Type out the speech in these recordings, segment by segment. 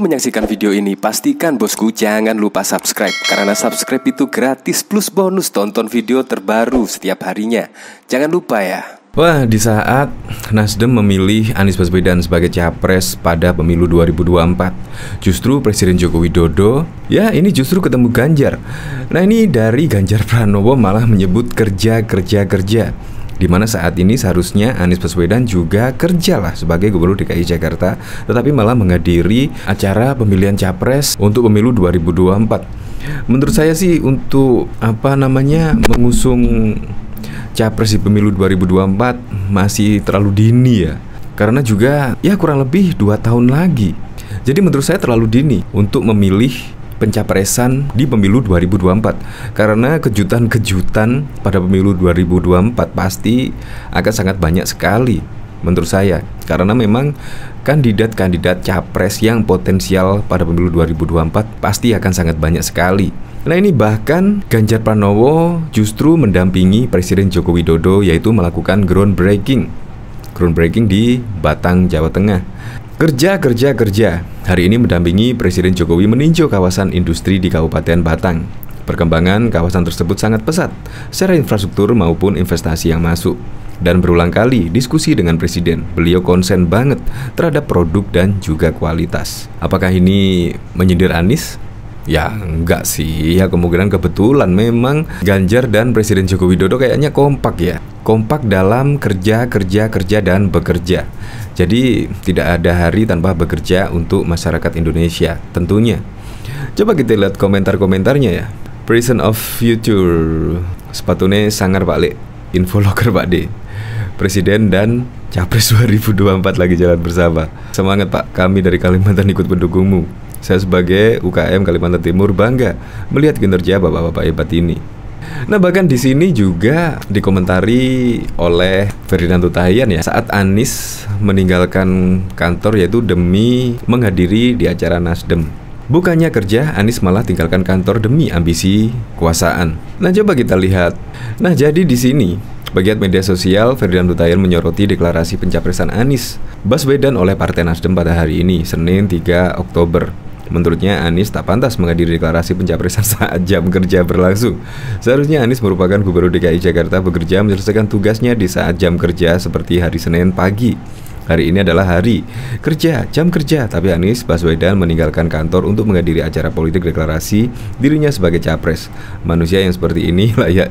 menyaksikan video ini, pastikan bosku jangan lupa subscribe. Karena subscribe itu gratis plus bonus tonton video terbaru setiap harinya. Jangan lupa ya. Wah, di saat Nasdem memilih Anies Baswedan sebagai capres pada pemilu 2024, justru Presiden Joko Widodo, ya ini justru ketemu Ganjar. Nah ini dari Ganjar Pranowo malah menyebut kerja. Dimana saat ini seharusnya Anies Baswedan juga kerja lah sebagai Gubernur DKI Jakarta, tetapi malah menghadiri acara pemilihan capres untuk pemilu 2024. Menurut saya sih untuk mengusung capres di pemilu 2024 masih terlalu dini ya. Karena juga ya kurang lebih 2 tahun lagi. Jadi menurut saya terlalu dini untuk memilih pencapresan di pemilu 2024. Karena kejutan-kejutan pada pemilu 2024 pasti akan sangat banyak sekali menurut saya. Karena memang kandidat-kandidat capres yang potensial pada pemilu 2024 pasti akan sangat banyak sekali. Nah ini bahkan Ganjar Pranowo justru mendampingi Presiden Joko Widodo, yaitu melakukan groundbreaking di Batang, Jawa Tengah. Kerja. Hari ini mendampingi Presiden Jokowi meninjau kawasan industri di Kabupaten Batang. Perkembangan kawasan tersebut sangat pesat secara infrastruktur maupun investasi yang masuk. Dan berulang kali diskusi dengan Presiden, beliau konsen banget terhadap produk dan juga kualitas. Apakah ini menyindir Anies? Ya enggak sih, ya kemungkinan kebetulan memang Ganjar dan Presiden Joko Widodo kayaknya kompak ya. Kompak dalam kerja dan bekerja. Jadi tidak ada hari tanpa bekerja untuk masyarakat Indonesia tentunya. Coba kita lihat komentar-komentarnya ya. Present of future, sepatune sangar Pak Le, infologer Pak D. Presiden dan Capres 2024 lagi jalan bersama. Semangat Pak, kami dari Kalimantan ikut mendukungmu. Saya sebagai UKM Kalimantan Timur bangga melihat kinerja bapak-bapak hebat ini. Nah bahkan di sini juga dikomentari oleh Ferdinand Hutahian ya, saat Anies meninggalkan kantor yaitu demi menghadiri di acara Nasdem. Bukannya kerja, Anies malah tinggalkan kantor demi ambisi kekuasaan. Nah coba kita lihat. Nah jadi di sini bagian media sosial, Ferdinand Hutahian menyoroti deklarasi pencapresan Anies Baswedan oleh Partai Nasdem pada hari ini, Senin 3 Oktober. Menurutnya Anies tak pantas menghadiri deklarasi pencapresan saat jam kerja berlangsung. Seharusnya Anies merupakan Gubernur DKI Jakarta bekerja menyelesaikan tugasnya di saat jam kerja seperti hari Senin pagi. Hari ini adalah hari kerja, jam kerja, tapi Anies Baswedan meninggalkan kantor untuk menghadiri acara politik deklarasi dirinya sebagai capres. Manusia yang seperti ini layak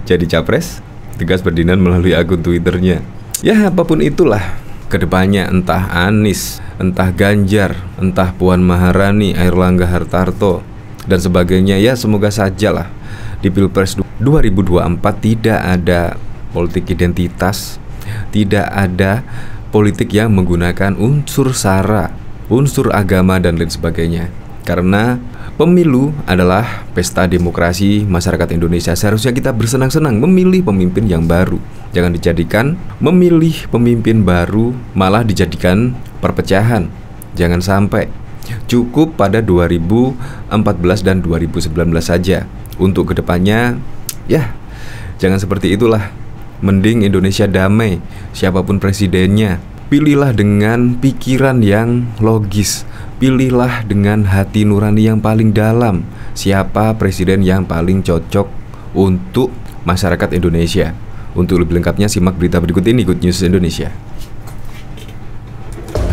jadi capres? Tegas Ferdinand melalui akun Twitternya. Ya apapun itulah kedepannya, entah Anies, entah Ganjar, entah Puan Maharani, Airlangga Hartarto dan sebagainya, ya semoga sajalah di Pilpres 2024 tidak ada politik identitas, tidak ada politik yang menggunakan unsur sara, unsur agama dan lain sebagainya. Karena pemilu adalah pesta demokrasi masyarakat Indonesia. Seharusnya kita bersenang-senang memilih pemimpin yang baru. Jangan dijadikan memilih pemimpin baru malah dijadikan perpecahan. Jangan sampai. Cukup pada 2014 dan 2019 saja. Untuk kedepannya, ya jangan seperti itulah. Mending Indonesia damai, siapapun presidennya. Pilihlah dengan pikiran yang logis. Pilihlah dengan hati nurani yang paling dalam. Siapa presiden yang paling cocok untuk masyarakat Indonesia. Untuk lebih lengkapnya simak berita berikut ini, Good News Indonesia.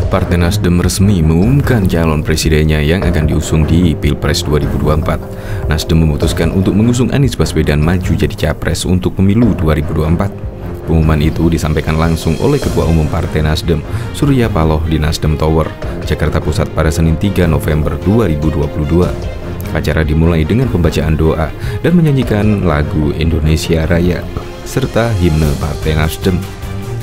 Partai Nasdem resmi mengumumkan calon presidennya yang akan diusung di Pilpres 2024. Nasdem memutuskan untuk mengusung Anies Baswedan maju jadi capres untuk pemilu 2024. Pengumuman itu disampaikan langsung oleh Ketua Umum Partai Nasdem, Surya Paloh di Nasdem Tower, Jakarta Pusat pada Senin 3 November 2022. Acara dimulai dengan pembacaan doa dan menyanyikan lagu Indonesia Raya serta himne Partai Nasdem.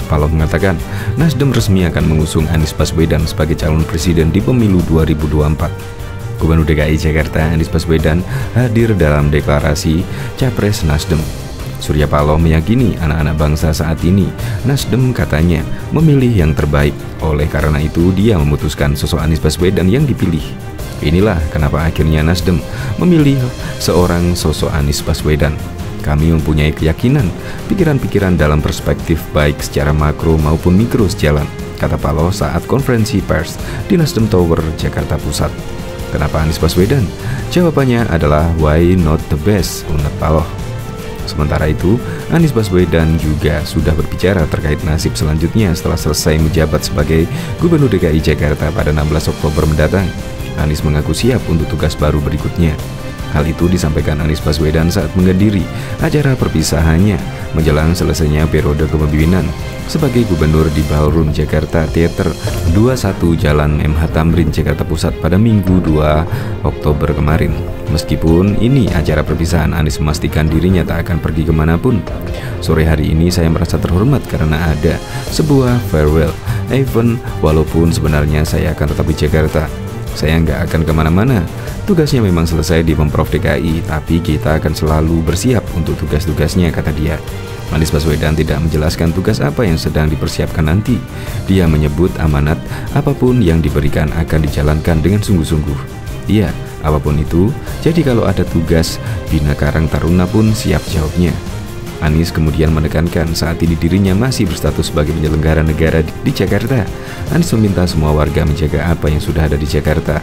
Paloh mengatakan, Nasdem resmi akan mengusung Anies Baswedan sebagai calon presiden di pemilu 2024. Gubernur DKI Jakarta Anies Baswedan hadir dalam deklarasi Capres Nasdem. Surya Paloh meyakini anak-anak bangsa saat ini Nasdem katanya memilih yang terbaik. Oleh karena itu dia memutuskan sosok Anies Baswedan yang dipilih. Inilah kenapa akhirnya Nasdem memilih seorang sosok Anies Baswedan. Kami mempunyai keyakinan, pikiran-pikiran dalam perspektif baik secara makro maupun mikro sejalan. kata Paloh saat konferensi pers di Nasdem Tower, Jakarta Pusat. Kenapa Anies Baswedan? Jawabannya adalah why not the best, unek Paloh. Sementara itu, Anies Baswedan juga sudah berbicara terkait nasib selanjutnya setelah selesai menjabat sebagai Gubernur DKI Jakarta pada 16 Oktober mendatang. Anies mengaku siap untuk tugas baru berikutnya. Hal itu disampaikan Anies Baswedan saat menghadiri acara perpisahannya menjelang selesainya periode kepemimpinan sebagai gubernur di Ballroom Jakarta Theater 21 Jalan MH Tamrin, Jakarta Pusat pada Minggu 2 Oktober kemarin. Meskipun ini acara perpisahan, Anies memastikan dirinya tak akan pergi kemanapun. Sore hari ini saya merasa terhormat karena ada sebuah farewell event, walaupun sebenarnya saya akan tetap di Jakarta. Saya nggak akan kemana-mana. Tugasnya memang selesai di Pemprov DKI, tapi kita akan selalu bersiap untuk tugas-tugasnya, kata dia. Anies Baswedan tidak menjelaskan tugas apa yang sedang dipersiapkan nanti. Dia menyebut amanat apapun yang diberikan akan dijalankan dengan sungguh-sungguh. Iya, apapun itu. Jadi kalau ada tugas, Bina Karang Taruna pun siap jawabnya. Anies kemudian menekankan saat ini dirinya masih berstatus sebagai penyelenggara negara di Jakarta. Anies meminta semua warga menjaga apa yang sudah ada di Jakarta.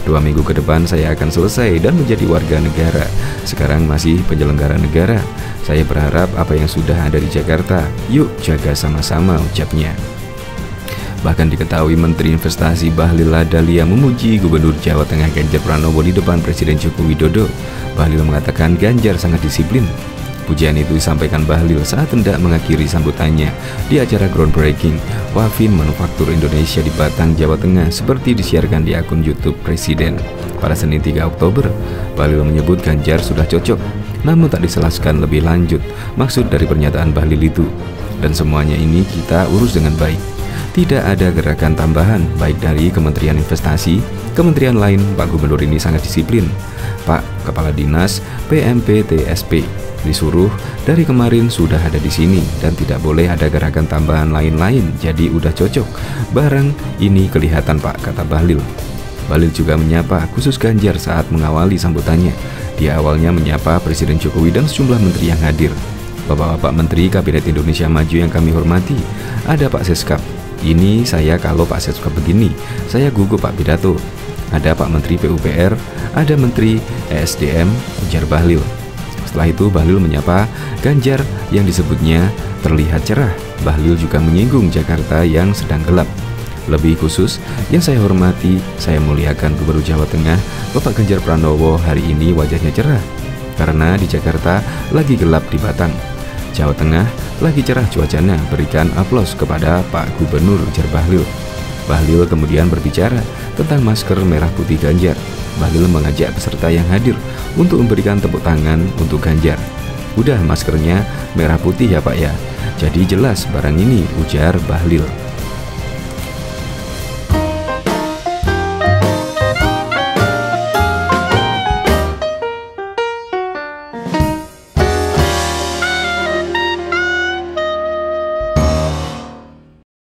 2 minggu ke depan saya akan selesai dan menjadi warga negara. Sekarang masih penyelenggara negara. Saya berharap apa yang sudah ada di Jakarta, yuk jaga sama-sama, ucapnya. Bahkan diketahui Menteri Investasi Bahlil Lahadalia memuji Gubernur Jawa Tengah Ganjar Pranowo di depan Presiden Joko Widodo. Bahlil mengatakan Ganjar sangat disiplin. Pujian itu disampaikan Bahlil saat hendak mengakhiri sambutannya di acara groundbreaking Wafin Manufaktur Indonesia di Batang, Jawa Tengah seperti disiarkan di akun YouTube Presiden. Pada Senin 3 Oktober, Bahlil menyebut Ganjar sudah cocok, namun tak dijelaskan lebih lanjut maksud dari pernyataan Bahlil itu. Dan semuanya ini kita urus dengan baik. Tidak ada gerakan tambahan baik dari Kementerian Investasi, kementerian lain. Pak Gubernur ini sangat disiplin. Pak Kepala Dinas PMPTSP disuruh dari kemarin sudah ada di sini dan tidak boleh ada gerakan tambahan lain-lain, jadi udah cocok. Barang ini kelihatan Pak, kata Bahlil. Bahlil juga menyapa khusus Ganjar saat mengawali sambutannya. Dia awalnya menyapa Presiden Jokowi dan sejumlah menteri yang hadir. Bapak-bapak Menteri Kabinet Indonesia Maju yang kami hormati, ada Pak Seskap. Ini saya kalau Pak Seskap begini, saya gugup Pak pidato. Ada Pak Menteri PUPR, ada Menteri ESDM, ujar Bahlil. Setelah itu Bahlil menyapa Ganjar yang disebutnya terlihat cerah. Bahlil juga menyinggung Jakarta yang sedang gelap. Lebih khusus, yang saya hormati, saya muliakan Gubernur Jawa Tengah Bapak Ganjar Pranowo hari ini wajahnya cerah. Karena di Jakarta lagi gelap di Batang. Jawa Tengah lagi cerah cuacanya, berikan aplaus kepada Pak Gubernur, ujar Bahlil. Bahlil kemudian berbicara tentang masker merah putih Ganjar. Bahlil mengajak peserta yang hadir untuk memberikan tepuk tangan untuk Ganjar. Udah maskernya merah putih ya Pak ya, jadi jelas barang ini, ujar Bahlil.